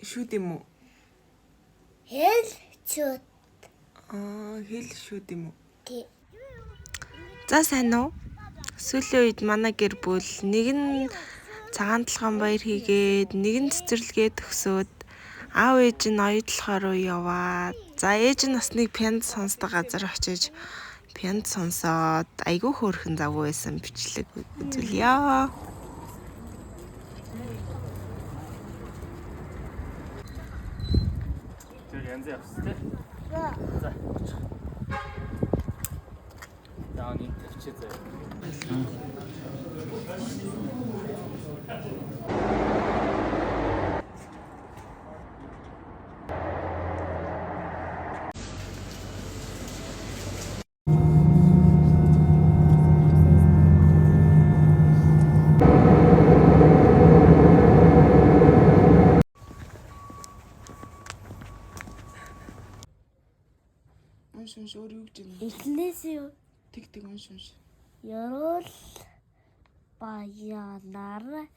шүү дээ юм уу? Хэл чүүд. Хэл шүү дээ юм уу? Тий. За сайн уу? Сүүлийн үед манай гэр бүл нэг нь цагаан толгойн баяр хийгээд, нэг нь цэцэрлэгээ төгсөөд аав ээж нь оюутлахаар руу яваад, за ээж нь бас нэг пянд сонсдог газар очиж пянд сонсоод айгүй хөөрхөн завгүй байсан бичлэг үзүүлье. Тэр янз явсан тий. За. Яа нэг төвчээ заяа. Унш өөр юу гэж юм? Эхлээс юу? Тэг унш. Ярол баялаар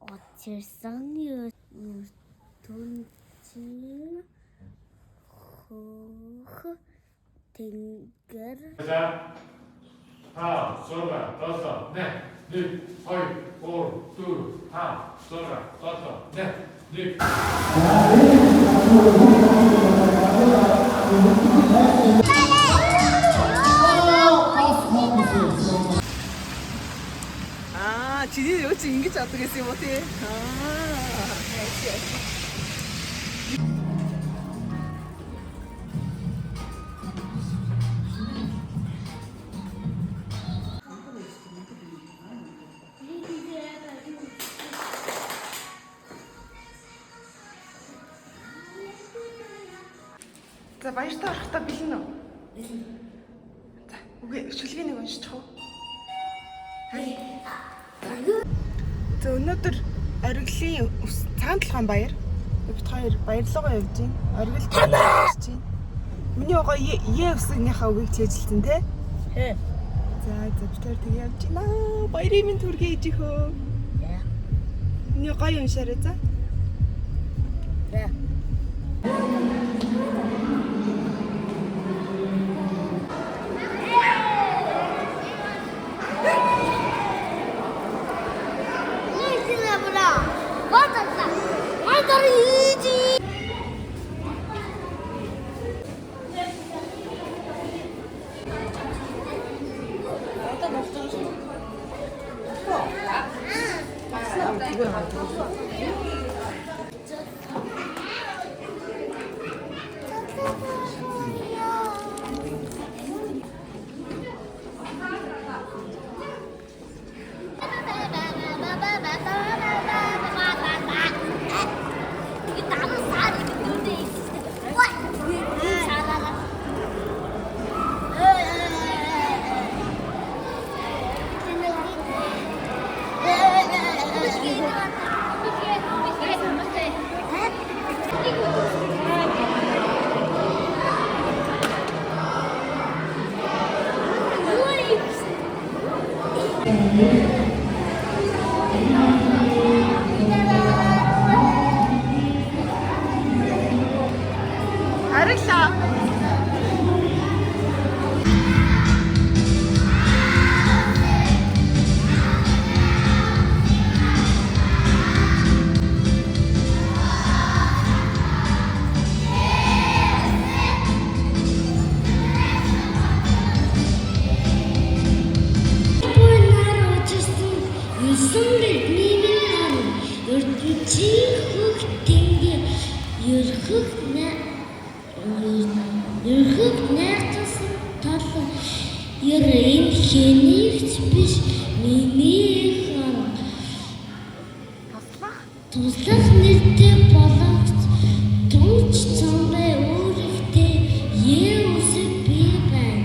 очирсан түнчин хөх тэнгэр. 자, 다, 쏘라, 떴어, 네, 네, 어이, 오, 둘, 다, 쏘라, 떴어, 네, 네. 지금 여기 인기 잡겠어요, 못해. За баяртай орохтой бэлэн үү? За, үгүй шүлгийг нэг уншчих уу? За өнөөдөр ориглын цагаан толгойн баяр. Бид хоёр баяр руугаа явж байна. Оргил тавьж байна. Миний гоо Е-усныхаа үгийг чийжилсэн тий? Хэ. За бид хоёр тэг явж байна. Баярын минь түргээ ээж ихөө. За. Миний гоё уншаарай за. За. Туслах нэртэй болгоц тунч цамбай өөрөвтэй Е-усыг би байна.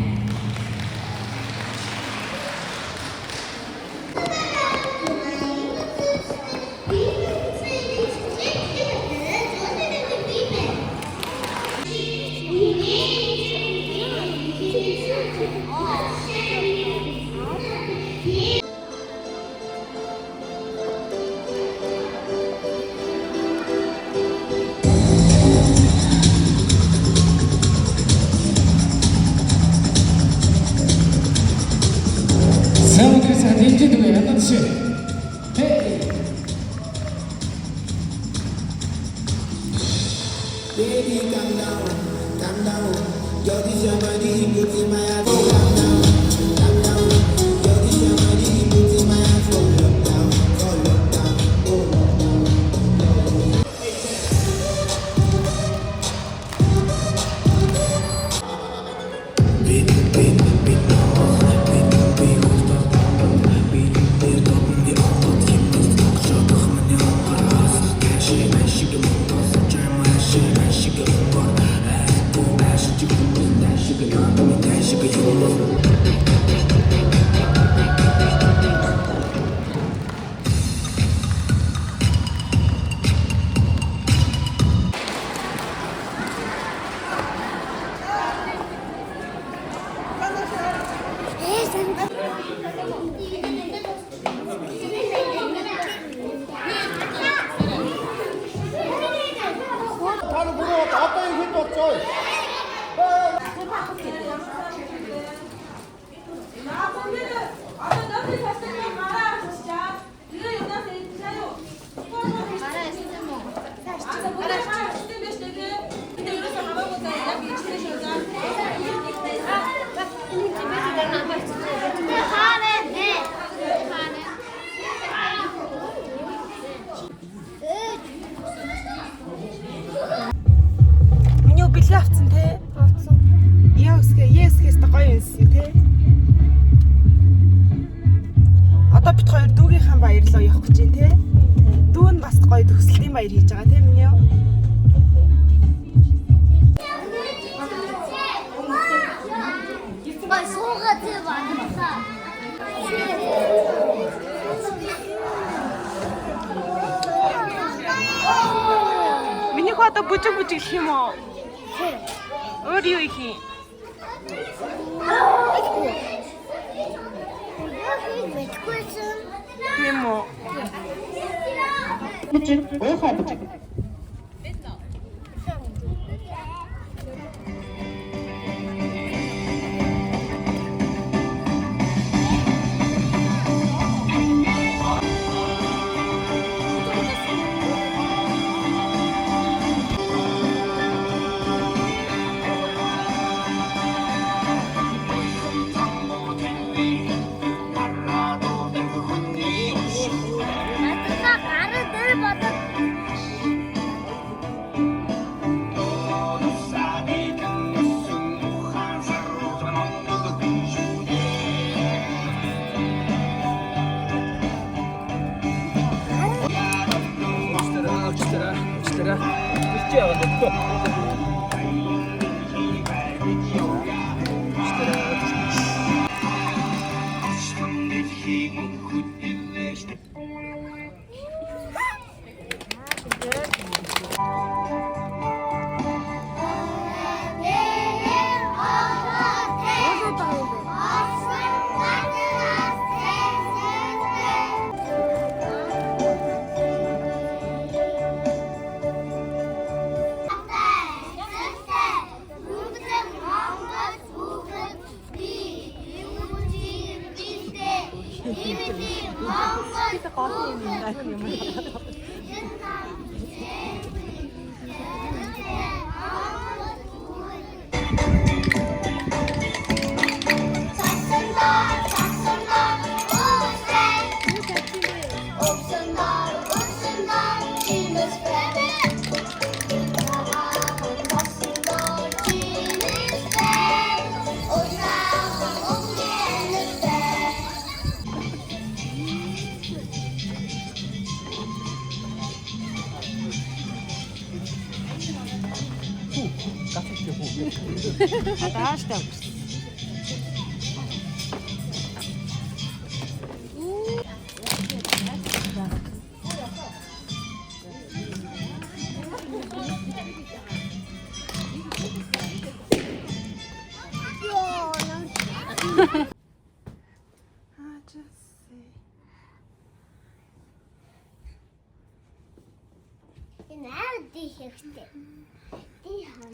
다른 보러 왔다. 아빠 여기 힘도 없죠. Миний бэлээ авцсан те. Авцсан. Ясгээс та гоё юмсэн те. Одоо бит хоёр дүүгийнхэн баярлаа явах гэж байна те. Дүү нь бас гоё төгсөлтийн баяр хийж байгаа те миний юу. Бай суугаад байна. Миний хоо одоо бүжиг гэх юм уу? Өөр юу их юм? Тийм үү? Энэ аав ди хэрэгтэй. Ди хан